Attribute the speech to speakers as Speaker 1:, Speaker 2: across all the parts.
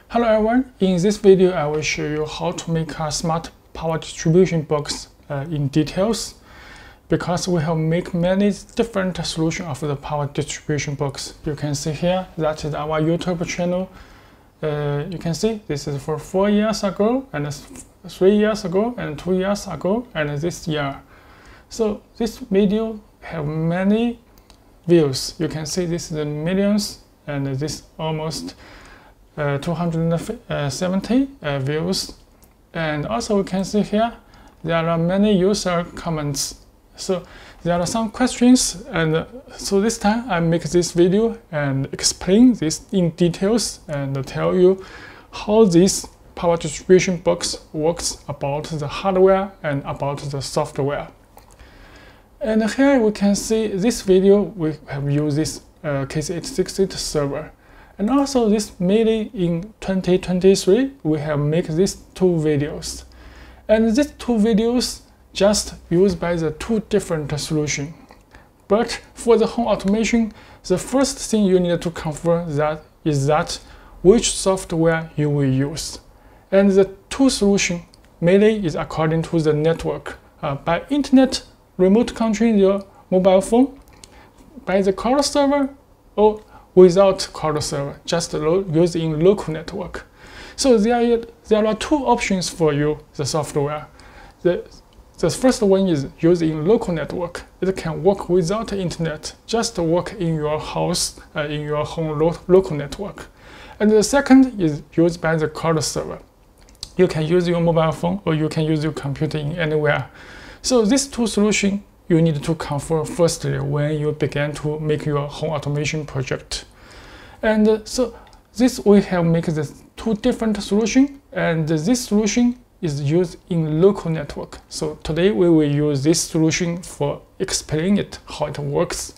Speaker 1: Hello everyone, in this video I will show you how to make a smart power distribution box in details, because we have made many different solutions of the power distribution box. You can see here that is our YouTube channel. You can see this is for 4 years ago, and 3 years ago, and 2 years ago, and this year. So this video have many views. You can see this is millions, and this almost 270 views. And also we can see here there are many user comments. So there are some questions, and so this time I make this video and explain this in details and tell you how this power distribution box works, about the hardware and about the software. And here we can see this video we have used this KC868 server. And also this mainly in 2023 we have made these 2 videos. And these 2 videos just used by the 2 different solutions. But for the home automation, the first thing you need to confirm is which software you will use. And the 2 solutions mainly is according to the network. By internet, remote controlling your mobile phone, by the cloud server, or without cloud server, just using local network. So there are 2 options for you, the software. The first one is using local network. It can work without internet, just work in your house, in your home local network. And the second is used by the cloud server. You can use your mobile phone or you can use your computer in anywhere. So these 2 solutions you need to confirm firstly when you begin to make your home automation project. And so this we have made the 2 different solutions, and this solution is used in local network. So today we will use this solution for explaining it, how it works.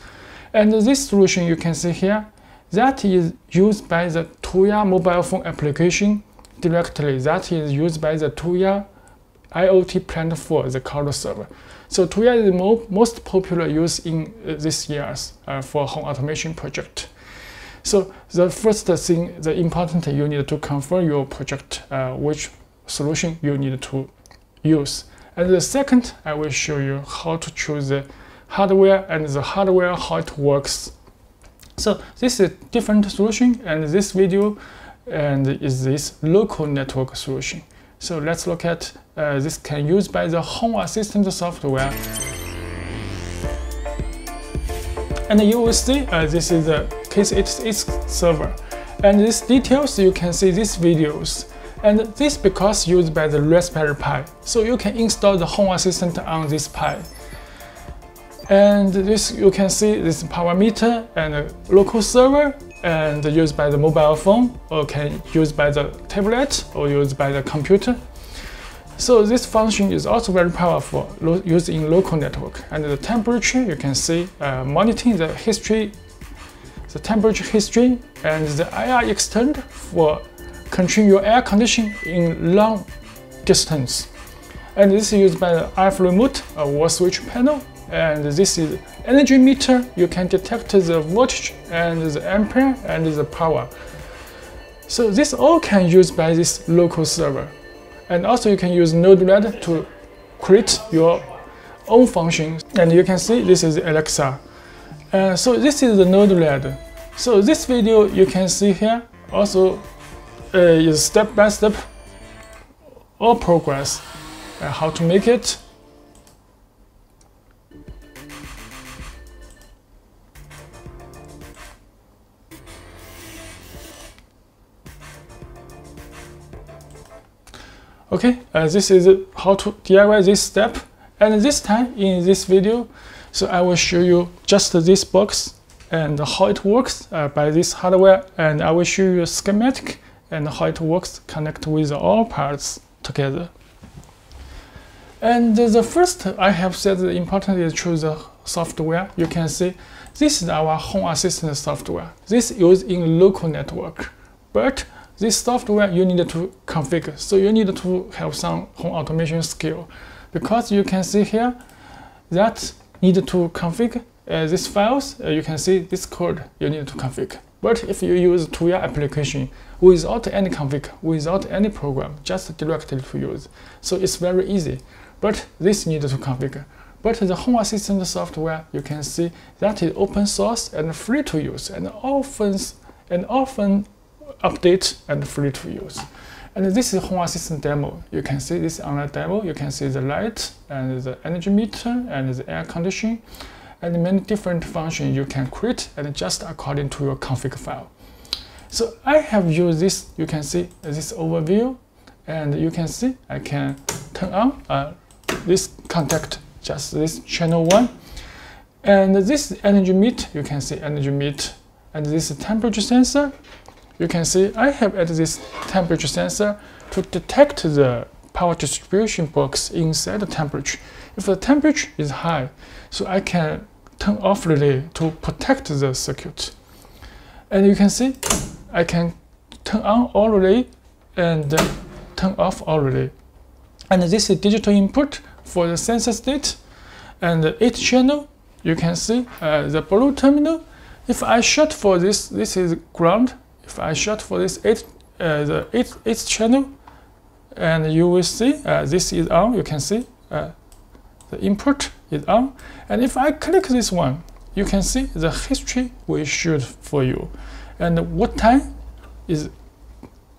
Speaker 1: And this solution you can see here, that is used by the Tuya mobile phone application directly. That is used by the Tuya IOT plan for the cloud server. So Tuya is the most popular use in these years for home automation project. So the first thing, the important you need to confirm your project, which solution you need to use. And the second, I will show you how to choose the hardware and the hardware, how it works. So this is a different solution, and this video and is this local network solution. So let's look at this can use by the home assistant software. And you will see this is the KC868 server. And these details you can see these videos. And this because used by the Raspberry Pi. So you can install the home assistant on this Pi. And this you can see this power meter and a local server, and used by the mobile phone, or can use by the tablet, or used by the computer. So this function is also very powerful, used in local network. And the temperature you can see monitoring the history, the temperature history, and the IR extend for controlling your air conditioning in long distance. And this is used by the RF remote, a wall switch panel. And this is energy meter. You can detect the voltage and the ampere and the power. So this all can use by this local server. And also you can use Node-RED to create your own functions. And you can see this is Alexa. So this is the Node-RED. So this video you can see here also is step-by-step all progress, how to make it. Okay, this is how to DIY this step. And this time in this video, so I will show you just this box and how it works by this hardware, and I will show you a schematic and how it works, connect with all parts together. And the first I have said the important is choose the software. You can see this is our home assistant software. This is used in local network, but this software you need to configure. So you need to have some home automation skill, because you can see here that need to configure these files. You can see this code you need to configure. But if you use Tuya application without any config, without any program, just directly to use, so it's very easy. But this needs to configure. But the Home Assistant software, you can see that is open source and free to use, and often update and free to use. And this is Home Assistant demo. You can see this online demo. You can see the light and the energy meter and the air conditioning and many different functions you can create and just according to your config file. So I have used this. You can see this overview, and you can see I can turn on this contact, just this channel 1. And this energy meter, you can see energy meter, and this temperature sensor. You can see I have added this temperature sensor to detect the power distribution box inside the temperature. If the temperature is high, so I can turn off relay to protect the circuit. And you can see I can turn on all relay and turn off all relay. And this is digital input for the sensor state. And 8 channel, you can see the blue terminal. If I shut for this is ground. If I shut for this 8th channel, and you will see this is on. You can see the input is on. And if I click this one, you can see the history will show for you, and what time is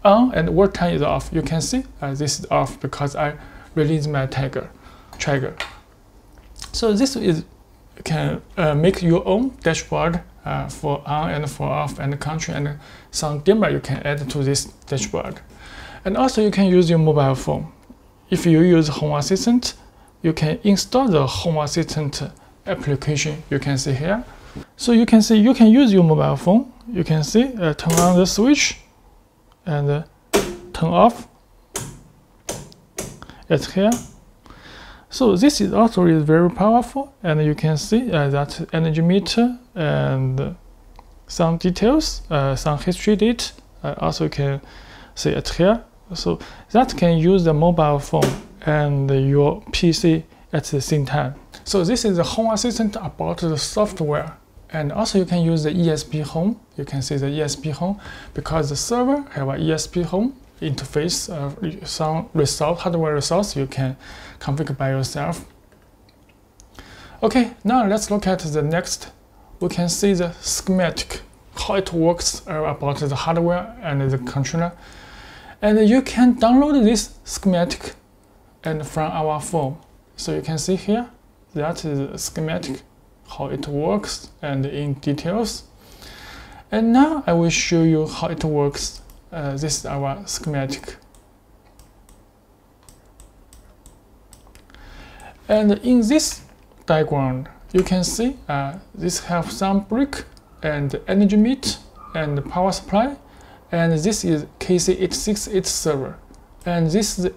Speaker 1: on and what time is off. You can see this is off because I release my trigger. So this is can make your own dashboard for on and for off and country, and some dimmer you can add to this dashboard. And also you can use your mobile phone. If you use Home Assistant, you can install the Home Assistant application. You can see here. So you can see you can use your mobile phone. You can see turn on the switch and turn off. It's here. So this is also very powerful, and you can see that energy meter and some details, some history date. Also you can see it here. So that can use the mobile phone and your PC at the same time. So this is the Home Assistant about the software. And also you can use the ESP Home. You can see the ESP Home because the server have an ESP Home interface, some hardware resource you can configure by yourself. Okay, now let's look at the next. We can see the schematic, how it works about the hardware and the controller. And you can download this schematic and from our phone. So you can see here, that is the schematic, how it works and in details. And now I will show you how it works. This is our schematic. And in this diagram, you can see this have some brick and energy meter and power supply. And this is KC868 server. And this is the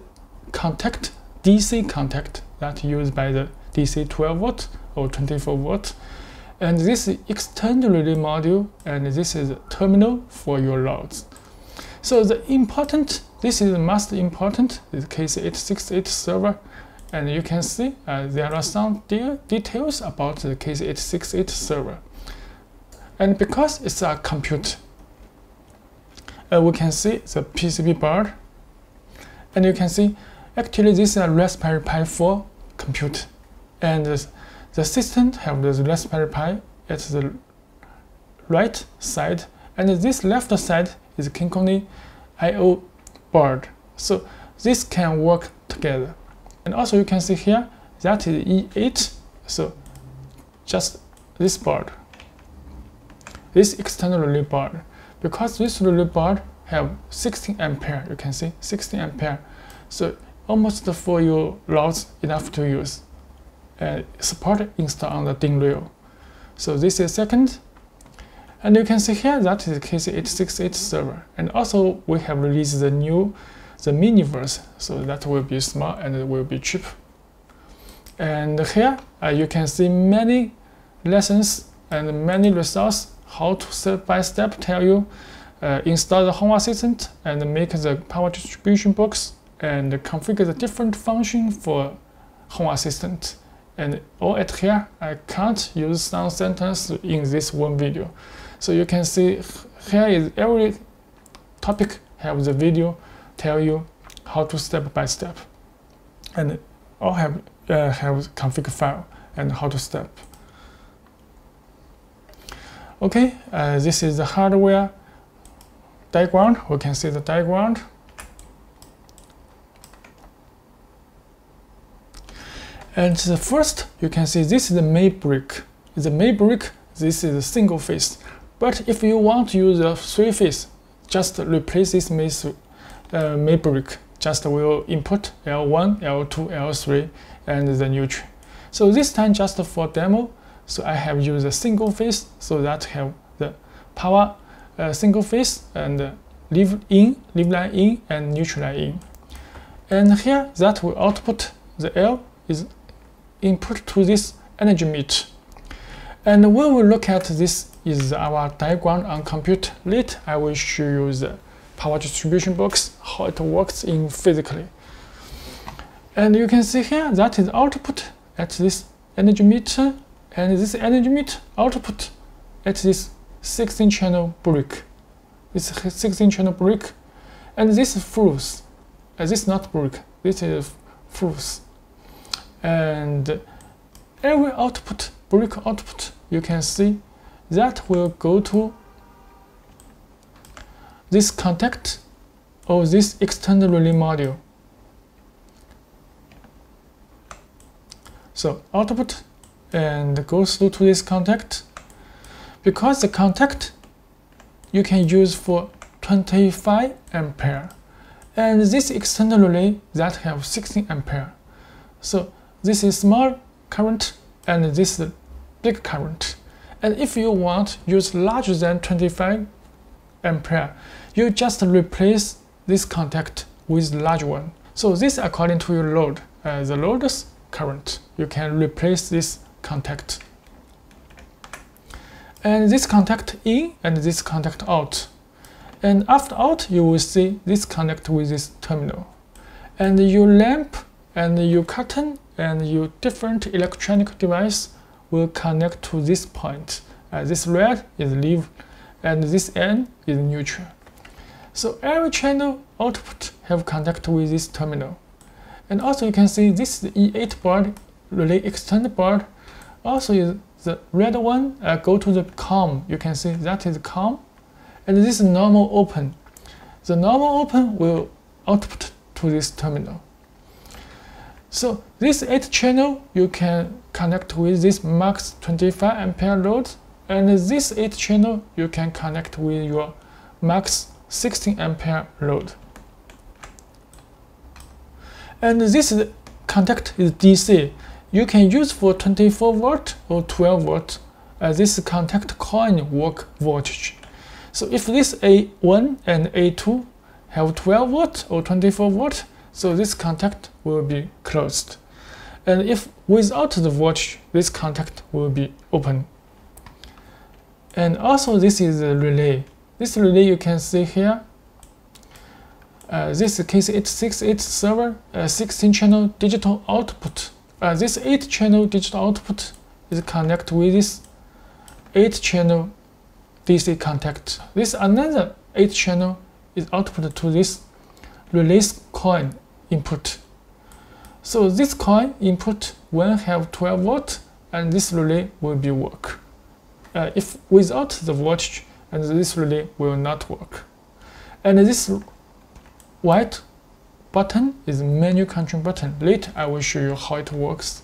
Speaker 1: contact, DC contact that used by the DC 12 volt or 24 volt. And this is external relay module, and this is a terminal for your loads. So this is the most important, is KC868 server. And you can see there are some details about the KC868 server. And because it's a computer, we can see the PCB board. And you can see, actually this is a Raspberry Pi 4 computer. And the system have this Raspberry Pi at the right side. And this left side is KinCony IO board. So this can work together. And also you can see here, that is E8. So just this board, this external relay board. Because this relay board have 16 ampere, you can see 16 ampere. So almost for your loads enough to use. Support install on the DIN rail. So this is second. And you can see here that is KC868 server. And also we have released the Miniverse, so that will be small and it will be cheap. And here you can see many lessons and many resources how to step by step tell you install the Home Assistant and make the power distribution box and configure the different function for Home Assistant. And all at here, I can't use some sentence in this one video. So you can see here is every topic have the video tell you how to step by step, and all have config file and how to step. Okay, this is the hardware diagram. We can see the diagram. And the first, you can see this is the main brick. The main brick, this is a single phase. But if you want to use a three phase, just replace this main brick. Just will input L1, L2, L3, and the neutral. So this time just for demo, so I have used a single phase, so that have the power single phase and leave line in and neutral line in. And here that will output the L is input to this energy meter. And when we look at this is our diagram on compute. Later I will show you the power distribution box, how it works in physically. And you can see here that is output at this energy meter, and this energy meter output at this 16-channel brick. This 16-channel brick, and this is fuse. This is not brick, this is fuse. And every output, brick output, you can see that will go to this contact or this external relay module. So output and goes through to this contact. Because the contact you can use for 25 ampere, and this external relay that have 16 ampere. So this is small current and this is big current. And if you want use larger than 25 ampere, you just replace this contact with large one. So this according to your load, the load's current, you can replace this contact. And this contact in and this contact out. And after out, you will see this connect with this terminal. And your lamp and your curtain and your different electronic device will connect to this point. This red is leave and this N is neutral. So every channel output have contact with this terminal. And also you can see this is the E8 board, relay extended board. Also is the red one go to the COM. You can see that is COM. And this is normal open. The normal open will output to this terminal. So this 8 channel you can connect with this max 25 ampere load, and this 8 channel you can connect with your max 16 ampere load. And this contact is DC. You can use for 24 volt or 12 volt. This contact coin work voltage. So if this A1 and A2 have 12 volt or 24 volt, so this contact will be closed. And if without the voltage, this contact will be open. And also this is a relay. This relay you can see here. This is KC868 server, 16-channel digital output. This 8-channel digital output is connected with this 8-channel DC contact. This another 8-channel is output to this release coin input. So this coin input will have 12 volt and this relay will be work. If without the voltage, and this relay will not work. And this white button is menu control button. Later I will show you how it works.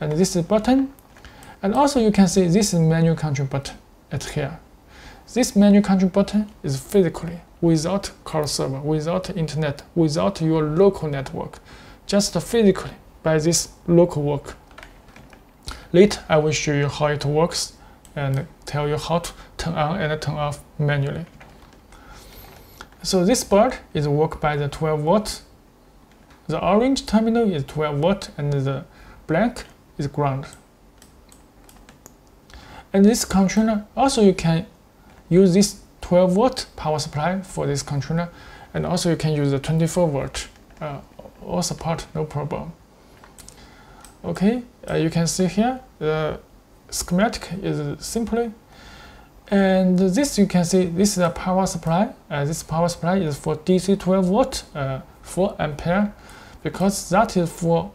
Speaker 1: And this is button. And also you can see this is menu control button at here. This menu control button is physically without call server, without internet, without your local network, just physically by this local work. Later I will show you how it works and tell you how to turn on and turn off manually. So this board is worked by the 12 volt. The orange terminal is 12 volt and the black is ground. And this controller, also you can use this 12 volt power supply for this controller, and also you can use the 24 volt. All support, no problem. Okay, you can see here the schematic is simply, And this you can see, this is a power supply. This power supply is for DC 12 volt, 4 ampere, because that is for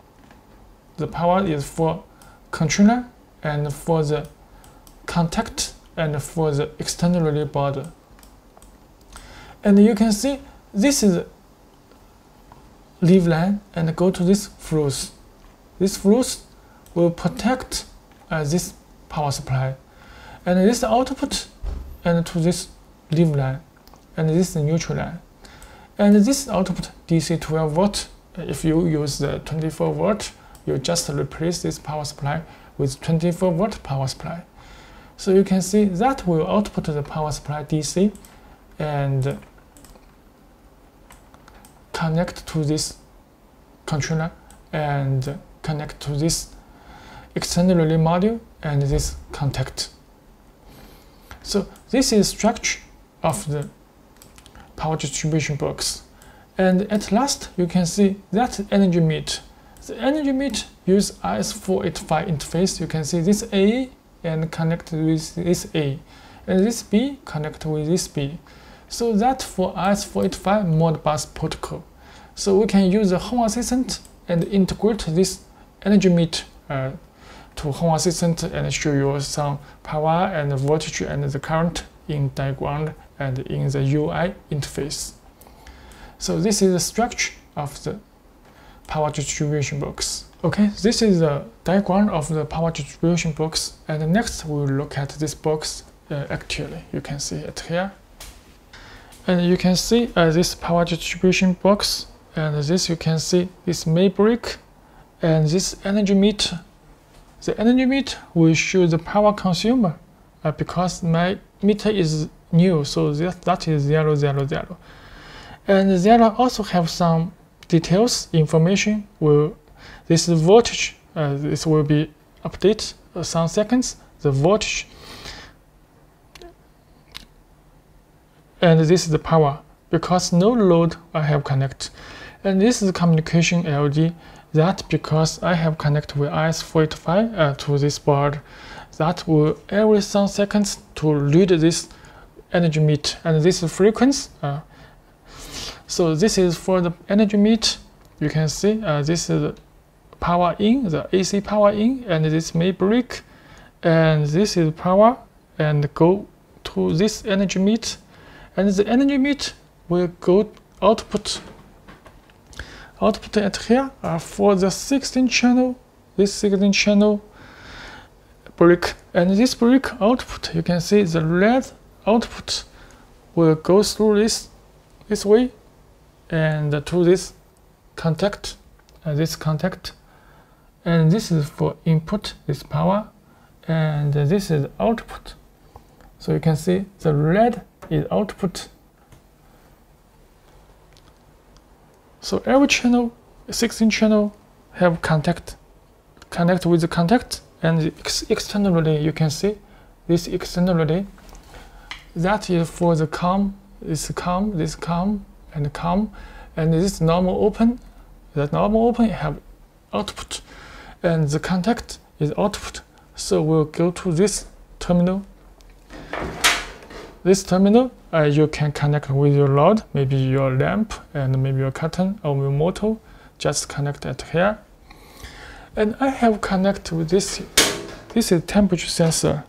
Speaker 1: the power is for controller and for the contact and for the external relay board. And you can see this is leave line and go to this fuse. This fuse will protect this power supply, and this output and to this leave line, and this is neutral line, and this output DC 12 volt. If you use the 24 volt, you just replace this power supply with 24 volt power supply. So you can see that will output the power supply DC and connect to this controller and connect to this external relay module and this contact. So this is structure of the power distribution box. And at last you can see that energy meter. The energy meter use RS485 interface. You can see this A and connect with this A, and this B connect with this B. So that for RS485 Modbus protocol. So we can use the Home Assistant and integrate this energy meter to Home Assistant and show you some power and voltage and the current in diagram and in the UI interface. So this is the structure of the power distribution box. Okay, this is the diagram of the power distribution box, and next we will look at this box actually. You can see it here. And you can see this power distribution box, and this you can see this main brick and this energy meter. The energy meter will show the power consumer because my meter is new, so that is 000. And there also have some details, information. This voltage, this will be updated some seconds. The voltage, and this is the power because no load I have connect. And this is the communication LED. That because I have connected with RS485 to this board, that will every some seconds to read this energy meter, and this is frequency. So this is for the energy meter. You can see this is power in, the AC power in, and this main brick, and this is power, and go to this energy meter, and the energy meter will go output at here for the 16 channel, this 16 channel brick, and this brick output, you can see the red output will go through this way and to this contact, and this is for input, this power, and this is output. So you can see the red is output. So every channel, 16 channel, have connect with the contact, and the external relay. You can see this external relay. That is for the COM, this COM, this COM, and COM, and this normal open. That normal open have output, and the contact is output. So we'll go to this terminal. This terminal, you can connect with your load, maybe your lamp and maybe your curtain or your motor. Just connect it here. And I have connected with this. This is temperature sensor,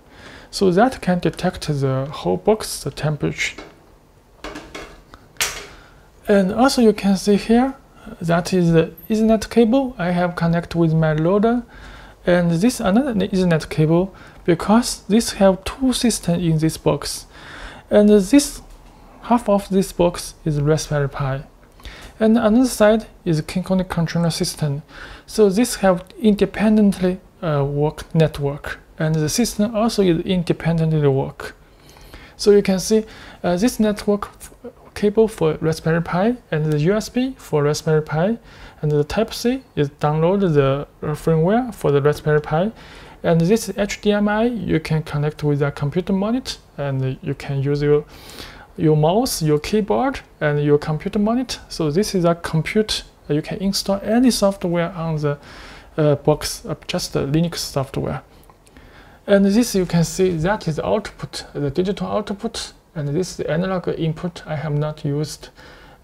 Speaker 1: so that can detect the whole box, the temperature. And also you can see here, that is the Ethernet cable I have connected with my loader, and this another Ethernet cable because this have two systems in this box. And this half of this box is Raspberry Pi, and another side is KinCony controller system. So this have independently work network, and the system also is independently work. So you can see this network cable for Raspberry Pi, and the USB for Raspberry Pi, and the Type-C is download the firmware for the Raspberry Pi. And this HDMI, you can connect with a computer monitor, and you can use your mouse, your keyboard, and your computer monitor. So this is a computer. You can install any software on the box, just the Linux software. And this you can see that is the output, the digital output, and this is the analog input I have not used.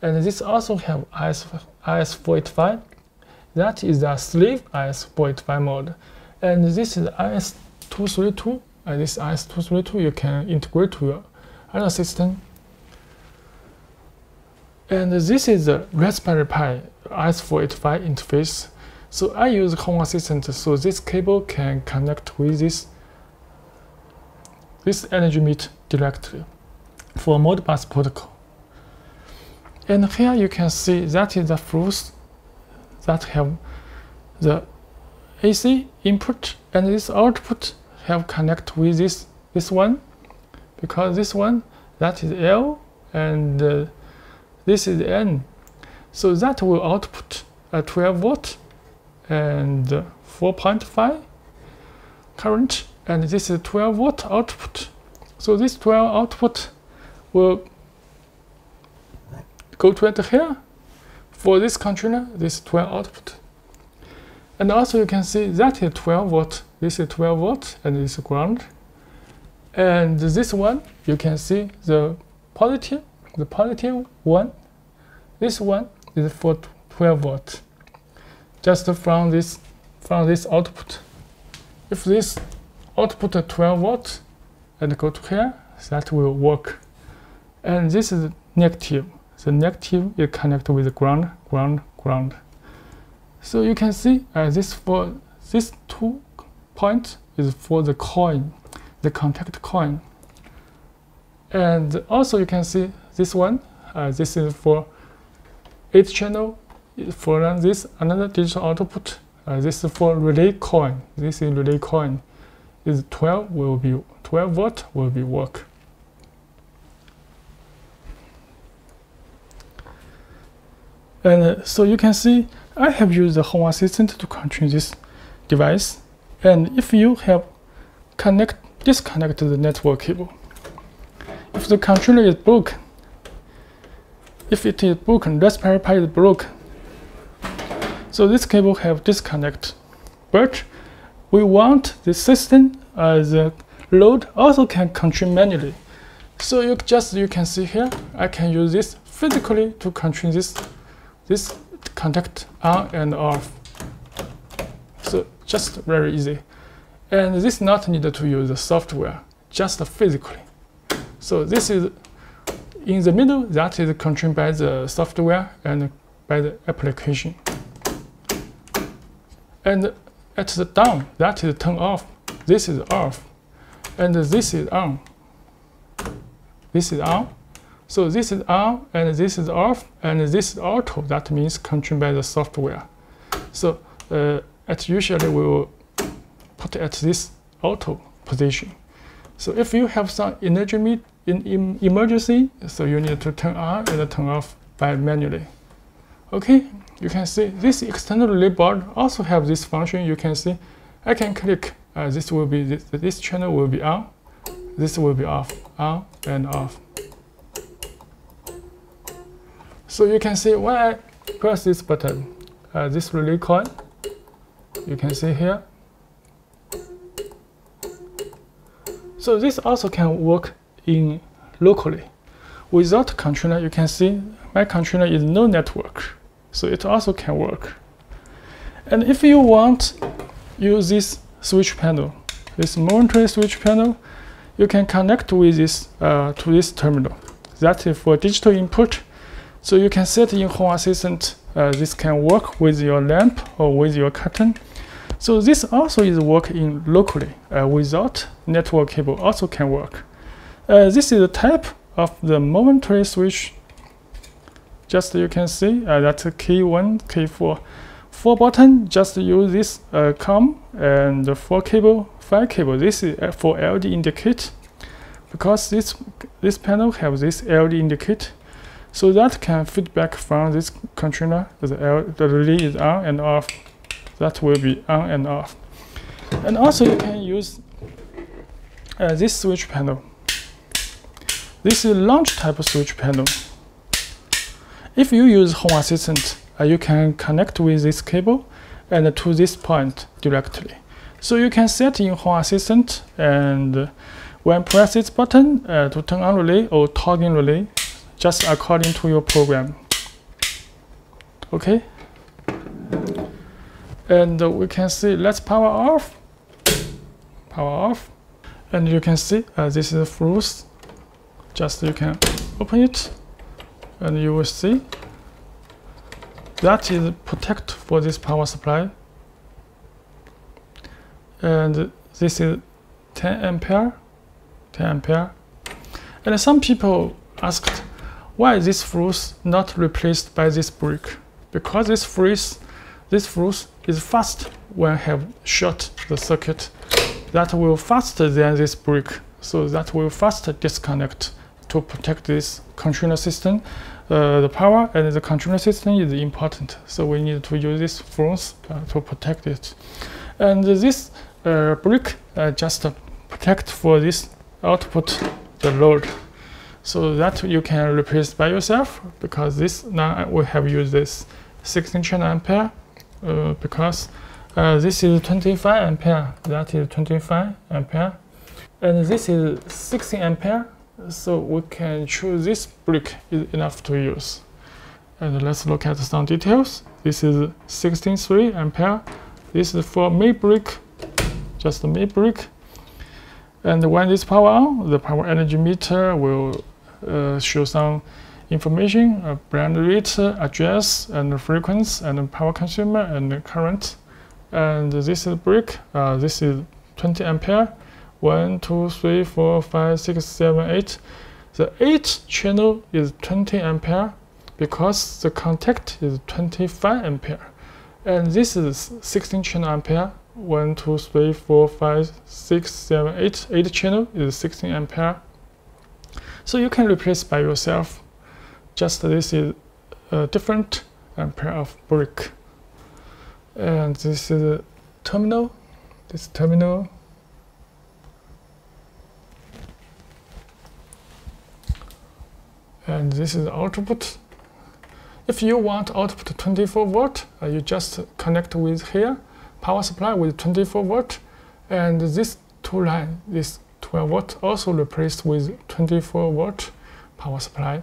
Speaker 1: And this also have IS-485. That is the sleeve IS-485 mode. And this is IS-232. And this IS-232 you can integrate to your other system. And this is the Raspberry Pi IS-485 interface. So I use Home Assistant, so this cable can connect with this energy meter directly for Modbus protocol. And here you can see that is the flows that have the AC input, and this output have connect with this one, because this one, that is L, and this is N. So that will output a 12 volt and 4.5 current, and this is 12 volt output. So this 12 output will go to here. For this controller, this 12 output. And also you can see that is 12 volt, this is 12 volt, and this is ground. And this one, you can see the positive one. This one is for 12 volt. Just from this output. If this output is 12 volt and go to here, that will work. And this is negative. The negative is connected with the ground. So you can see this 2 points is for the coin, the contact coin. And also you can see this one. This is for 8 channel. For this another digital output. This is for relay coin. This is relay coin. Is 12 volt will be work. And so you can see I have used the Home Assistant to control this device. And if you have disconnected the network cable, if the controller is broken, if it is broken, Raspberry Pi is broken, so this cable have disconnect. But we want the system, the load also can control manually. So you can see here, I can use this physically to control this contact on and off. So just very easy. And this not needed to use the software, just physically. So this is in the middle, that is controlled by the software and by the application. And at the down, that is turn off. This is off. And this is on. This is on. So this is on, and this is off, and this is auto. That means controlled by the software. So usually we will put at this auto position. So if you have some energy in emergency, so you need to turn on and turn off by manually. Okay, you can see this external relay board also have this function. You can see I can click. This channel will be on. This will be off, on and off. So you can see when I press this button, this relay coil, you can see here. So this also can work in locally. Without controller, you can see my controller is no network. So it also can work. And if you want use this switch panel, this monitoring switch panel, you can connect with this to this terminal. That is for digital input. So you can set in Home Assistant. This can work with your lamp or with your curtain. So this also is working locally without network cable. Also can work. This is the type of the momentary switch. Just you can see that's K1, K4. 4 button. Just use this COM and 4 cable, 5 cable. This is for LED indicate, because this panel have this LED indicate. So that can feedback from this controller. The relay is on and off. That will be on and off. And also you can use this switch panel. This is launch type of switch panel. If you use Home Assistant, you can connect with this cable and to this point directly. So you can set in Home Assistant, and when press this button to turn on relay or toggle relay, just according to your program. Okay. And we can see, let's power off. Power off. And you can see this is fuse. Just you can open it, and you will see that is protect for this power supply. And this is 10 ampere. And some people asked, why is this fuse not replaced by this brick? Because this fuse is fast when have short the circuit. That will faster than this brick, so that will faster disconnect to protect this controller system. The power and the controller system is important, so we need to use this fuse to protect it. And this brick just protect for this output the load, so that you can replace by yourself, because this now we have used this 16 channel ampere because this is 25 ampere, that is 25 ampere, and this is 16 ampere, so we can choose this brick is enough to use. And let's look at some details. This is 16.3 ampere. This is for main brick, just the main brick. And when this power on, the power energy meter will show some information, brand rate, address, and frequency, and power consumer, and current. And this is brick. This is 20 ampere. 1, 2, 3, 4, 5, 6, 7, 8. The 8th channel is 20 ampere because the contact is 25 ampere. And this is 16 channel ampere. 1, 2, 3, 4, 5, 6, 7, 8. 8 channel is 16 ampere. So you can replace by yourself. Just this is a different ampere of brick. And this is a terminal. This terminal. And this is output. If you want output 24 volt, you just connect with here, power supply with 24 volt, and this two line, this 12 volt, also replaced with 24 volt power supply.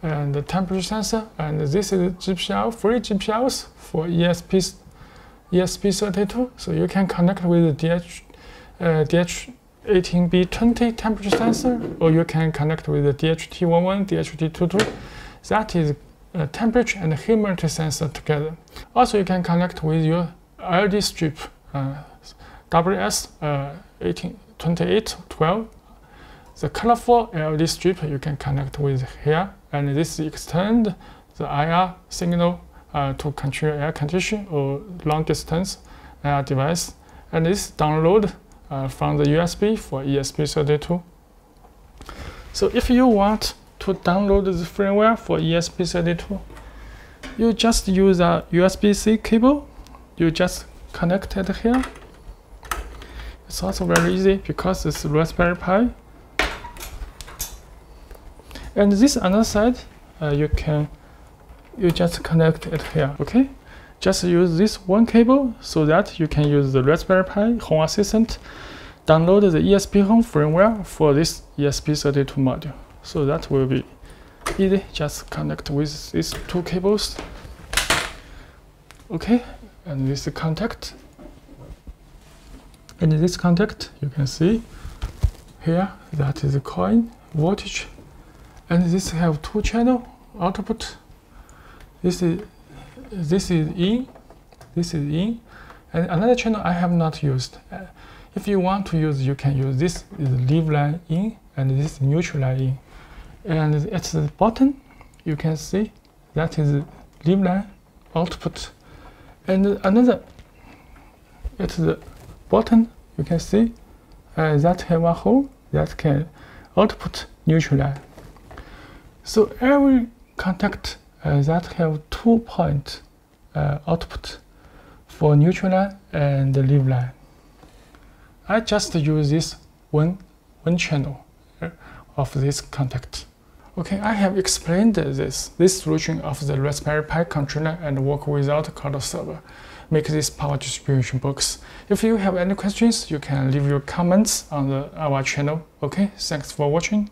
Speaker 1: And the temperature sensor, and this is GPIO, free GPIOs for ESP32, so you can connect with the DH18B20 temperature sensor, or you can connect with the DHT11, DHT22. That is temperature and humidity sensor together. Also, you can connect with your LED strip, WS2812. The colorful LED strip you can connect with here, and this extend the IR signal to control air condition or long distance device. And this download from the USB for ESP32. So if you want to download the firmware for ESP32, you just use a USB-C cable. You just connect it here. It's also very easy because it's Raspberry Pi. And this other side, you just connect it here. Okay, just use this one cable so that you can use the Raspberry Pi Home Assistant, download the ESP Home firmware for this ESP32 module. So that will be easy. Just connect with these two cables. Okay, and this contact. And this contact, you can see here that is the coin voltage, and this have two channel output. This is in, and another channel I have not used. If you want to use, you can use this is leave line in, and this is neutral line in. And at the bottom, you can see that is leave line output. And another, at the bottom, you can see that have a hole that can output neutral line. So every contact that have 2 point output for neutral line and leave line. I just use this one channel of this contact. Okay, I have explained this solution of the Raspberry Pi controller and work without CAD server. make this power distribution box. If you have any questions, you can leave your comments on our channel. Okay, thanks for watching.